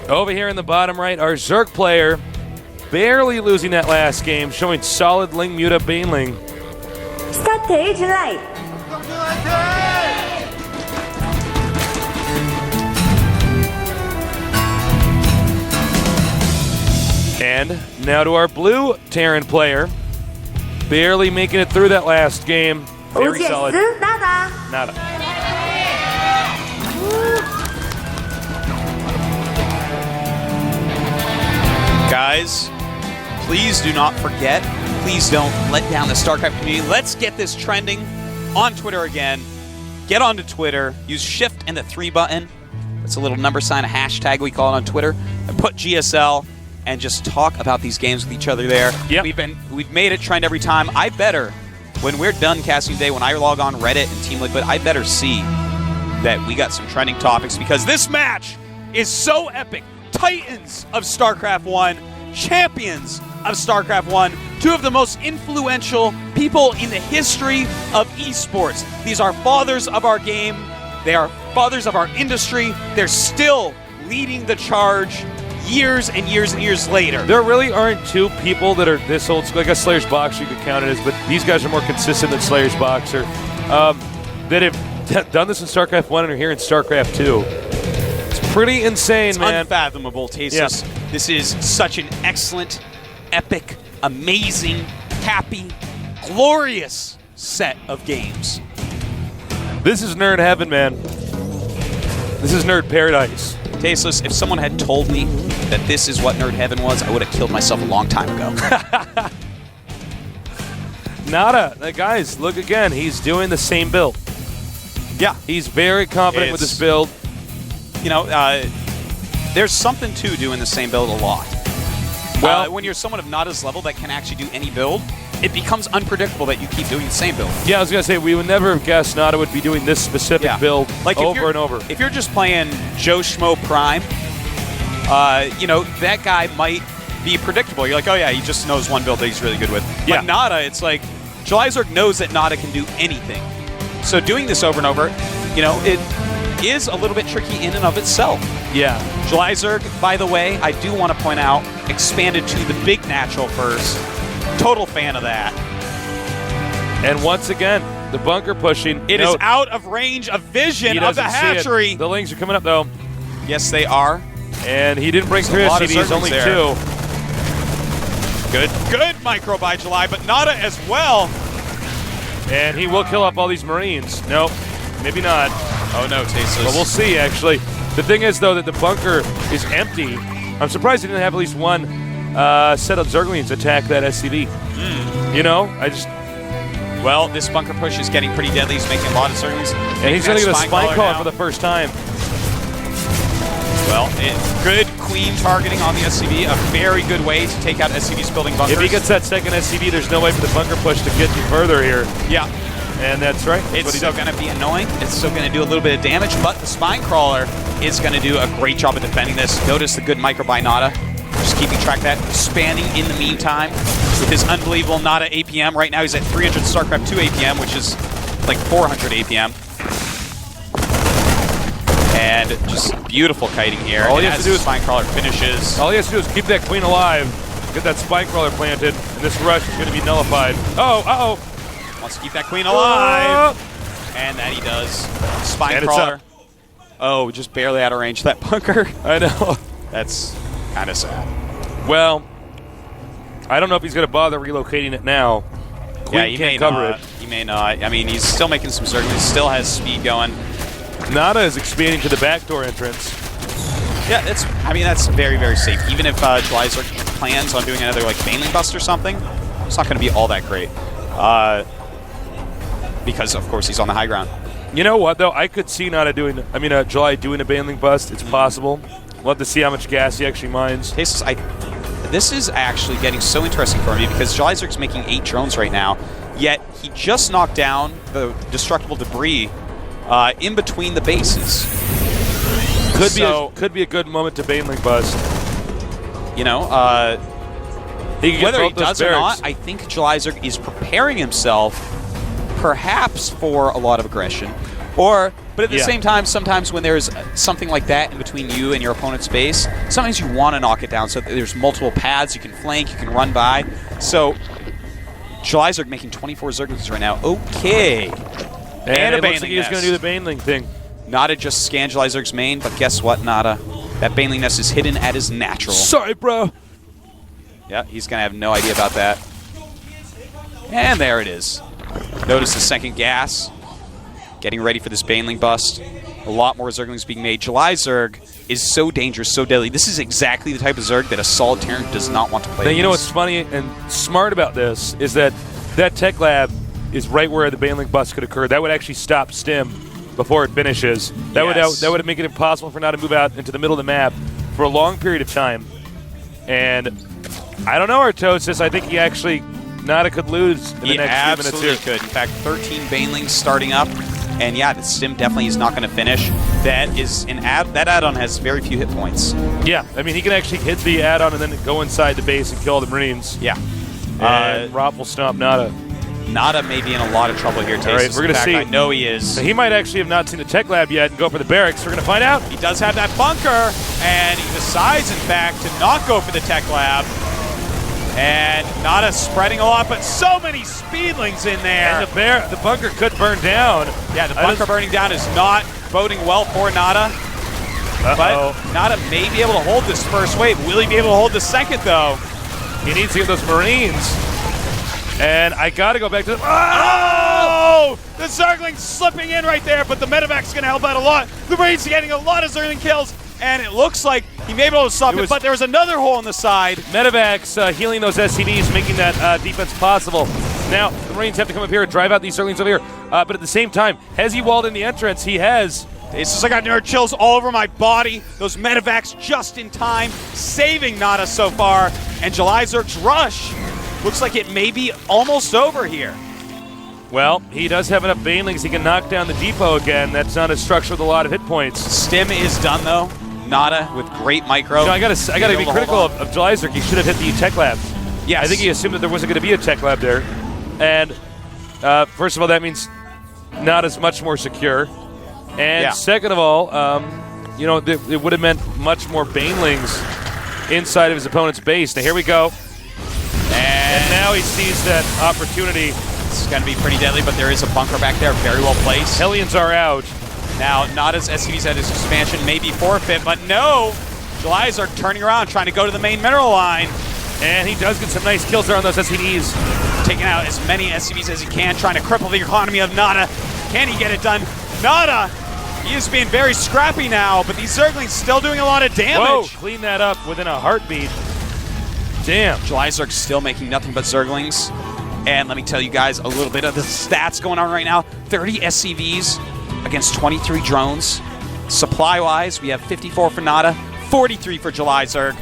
Over here in the bottom right, our Zerg player barely losing that last game, showing solid Ling Muta Baneling. Stage light. And now to our blue Terran player, barely making it through that last game. Very solid. NaDa. Guys, please do not forget. Please don't let down the StarCraft community. Let's get this trending on Twitter again. Get onto Twitter. Use Shift and the 3 button. It's a little number sign, a hashtag we call it on Twitter. And put GSL and just talk about these games with each other there. Yep. We've made it trend every time. I better, when we're done casting today, when I log on Reddit and Team Liquid, I better see that we got some trending topics because this match is so epic. Titans of StarCraft 1, champions of StarCraft 1, two of the most influential people in the history of esports. These are fathers of our game. They are fathers of our industry. They're still leading the charge years and years and years later. There really aren't two people that are this old school. I guess Slayer's Boxer you could count it as, but these guys are more consistent than Slayer's Boxer. That have done this in StarCraft 1 and are here in StarCraft 2. It's pretty insane, it's man. Unfathomable, Tasus. Yeah. This is such an excellent, epic, amazing, happy, glorious set of games. This is nerd heaven, man. This is nerd paradise. Tasteless, if someone had told me that this is what nerd heaven was, I would have killed myself a long time ago. NaDa, guys, look again. He's doing the same build. Yeah. He's very confident with this build. You know, there's something to doing the same build a lot. Well, when you're someone of NaDa's level that can actually do any build, it becomes unpredictable that you keep doing the same build. Yeah, I was going to say, we would never have guessed NaDa would be doing this specific build over and over. If you're just playing Joe Schmo Prime, you know, that guy might be predictable. You're like, oh yeah, he just knows one build that he's really good with. Yeah. But NaDa, it's like, Jelizerg knows that NaDa can do anything. So doing this over and over, you know, it is a little bit tricky in and of itself. Yeah. Jelizerg, by the way, I do want to point out, expanded to the big natural first. Total fan of that. And once again, the bunker pushing. It is out of range of vision of the hatchery. The Lings are coming up, though. Yes, they are. And he didn't break 3 SCVs, only there. 2. Good micro by July, but NaDa as well. And he will kill off all these Marines. Nope, maybe not. Oh no, Tasteless. But we'll see, actually. The thing is, though, that the bunker is empty. I'm surprised he didn't have at least one set of Zerglings attack that SCV. You know, Well, this bunker push is getting pretty deadly. He's making a lot of Zerglings. And he's going to get a spine crawler for the first time. Well, good queen targeting on the SCV. A very good way to take out SCV's building bunkers. If he gets that second SCV, there's no way for the bunker push to get you further here. Yeah. And that's right. It's still going to be annoying. It's still going to do a little bit of damage, but the spine crawler is going to do a great job of defending this. Notice the good micro by NaDa. Just keeping track of that. Expanding in the meantime with his unbelievable NaDa APM. Right now he's at 300 StarCraft 2 APM, which is like 400 APM. And just beautiful kiting here. All he has to do is spine crawler finishes. All he has to do is keep that queen alive, get that spine crawler planted, and this rush is going to be nullified. Wants to keep that queen alive. And that he does. Spine crawler. Oh, just barely out of range of that bunker. I know. That's kind of sad. Well, I don't know if he's going to bother relocating it now. Queen he can't may cover not. it. He may not. I mean, he's still making some circles. Still has speed going. NaDa is expanding to the backdoor entrance. Yeah, that's very, very safe. Even if Jelizerg plans on doing another like Baneling bust or something, it's not going to be all that great. Because of course he's on the high ground. You know what though? I could see NaDa doing. July doing a Baneling bust. It's possible. We'll have to see how much gas he actually mines. This is actually getting so interesting for me because Jelizerg's making 8 drones right now, yet he just knocked down the destructible debris in between the bases. Could be a good moment to Baneling bust. You know, whether he does or not, I think Jelizerg is preparing himself perhaps for a lot of aggression, or But at the same time, sometimes when there's something like that in between you and your opponent's base, sometimes you want to knock it down so that there's multiple paths. You can flank, you can run by. So Jalizerg making 24 Zerglings right now. Okay. And it looks like he's going to do the Baneling thing. NaDa just scanned Jalizerg's main, but guess what, NaDa? That Baneling nest is hidden at his natural. Sorry, bro. Yeah, he's going to have no idea about that. And there it is. Notice the second gas. Getting ready for this Baneling bust. A lot more Zerglings being made. Jalizerg is so dangerous, so deadly. This is exactly the type of Zerg that a solid Terran does not want to play against. You know what's funny and smart about this is that tech lab is right where the Baneling bust could occur. That would actually stop Stim before it finishes. That would make it impossible for NaDa to move out into the middle of the map for a long period of time. And I don't know, Artosis. I think NaDa could lose in the next few minutes here. Absolutely could. In fact, 13 Banelings starting up. And yeah, the Stim definitely is not going to finish. That add-on has very few hit points. Yeah, I mean, he can actually hit the add-on and then go inside the base and kill the Marines. Yeah. And Ro8 will stomp NaDa. NaDa may be in a lot of trouble here, Tasis. All right, we're going to see. I know he is. So he might actually have not seen the tech lab yet and go for the barracks. We're going to find out. He does have that bunker, and he decides, in fact, to not go for the tech lab. And NaDa spreading a lot, but so many speedlings in there. And the bunker could burn down. Yeah, the bunker burning down is not boding well for NaDa. But NaDa may be able to hold this first wave. Will he be able to hold the second, though? He needs to get those Marines. And I got to go back to Oh! The Zergling's slipping in right there, but the Medevac's going to help out a lot. The Marines are getting a lot of Zergling kills. And it looks like he may be able to stop it, but there was another hole in the side. Medevac's healing those SCVs, making that defense possible. Now, the Marines have to come up here and drive out these Zerglings over here. But at the same time, has he walled in the entrance? He has. It's just like I got nerd chills all over my body. Those Medevac's just in time, saving NaDa so far. And Jalizerg's rush looks like it may be almost over here. Well, he does have enough Banelings. He can knock down the depot again. That's not a structure with a lot of hit points. Stim is done, though. NaDa with great micro. You know, I gotta be critical of Jalizerg. He should have hit the tech lab. Yes. I think he assumed that there wasn't going to be a tech lab there. And first of all, that means NaDa's much more secure. And second of all, it would have meant much more Banelings inside of his opponent's base. Now here we go. And now he sees that opportunity. It's going to be pretty deadly, but there is a bunker back there, very well placed. Hellions are out. Now, NaDa's SCVs at his expansion may be forfeit, but no! Jalizerg turning around, trying to go to the main mineral line. And he does get some nice kills there on those SCVs. Taking out as many SCVs as he can, trying to cripple the economy of NaDa. Can he get it done? NaDa, he is being very scrappy now, but these Zerglings still doing a lot of damage. Whoa, clean that up within a heartbeat. Damn. Jalizerg still making nothing but Zerglings. And let me tell you guys a little bit of the stats going on right now. 30 SCVs against 23 drones. Supply-wise, we have 54 for NaDa, 43 for Jalizerg.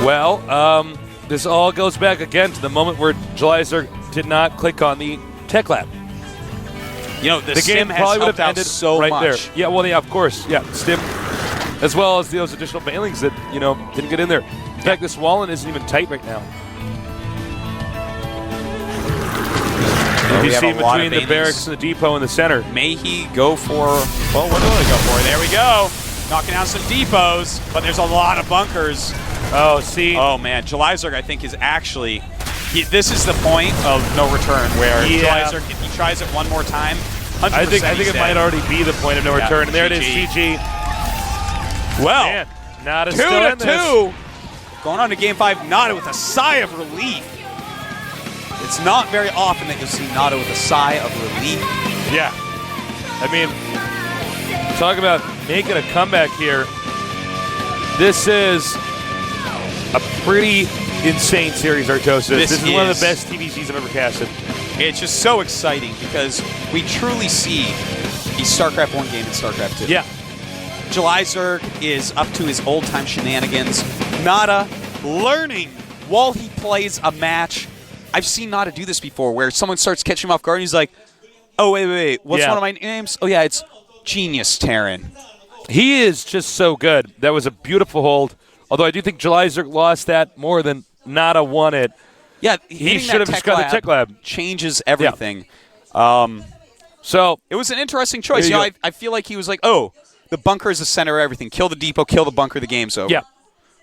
Well, this all goes back again to the moment where Jalizerg did not click on the tech lab. You know, the game Stim has probably would helped have out ended so right much. there. Yeah, well, yeah, of course. Yeah, Stim, as well as those additional Banelings that, didn't get in there. In fact, this Wallen isn't even tight right now. You see him between the barracks and the depot in the center. May he go for, well, what do I go for? There we go. Knocking out some depots, but there's a lot of bunkers. Oh, see. Oh, man. Jalizerg, I think, is actually, this is the point of no return where Jalizerg, if he tries it one more time, 100% I think it might already be the point of no return. And there it is, GG. Well, man, NaDa's still in this. 2-2. Going on to Game 5, NaDa with a sigh of relief. It's not very often that you'll see NaDa with a sigh of relief. Yeah. I mean, talk about making a comeback here. This is a pretty insane series, Artosis. This is one of the best TVCs I've ever casted. It's just so exciting because we truly see a StarCraft 1 game in StarCraft 2. Yeah. Jalizerg is up to his old-time shenanigans. NaDa learning while he plays a match. I've seen NaDa do this before where someone starts catching him off guard and he's like, oh, wait, what's one of my names? Oh, yeah, it's Genius Terran. He is just so good. That was a beautiful hold. Although I do think Jalizerg lost that more than NaDa won it. Yeah, he should have just got the tech lab. Changes everything. So it was an interesting choice. I feel like he was like, oh, the bunker is the center of everything. Kill the depot, kill the bunker, the game's over. Yeah.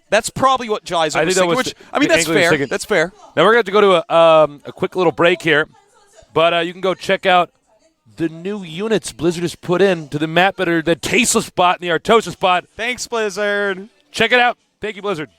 That's probably what Jaizo was thinking, which, I mean, that's fair. That's fair. Now we're going to go to a quick little break here, but you can go check out the new units Blizzard has put in to the map that are the tasteless spot and the Artosa spot. Thanks, Blizzard. Check it out. Thank you, Blizzard.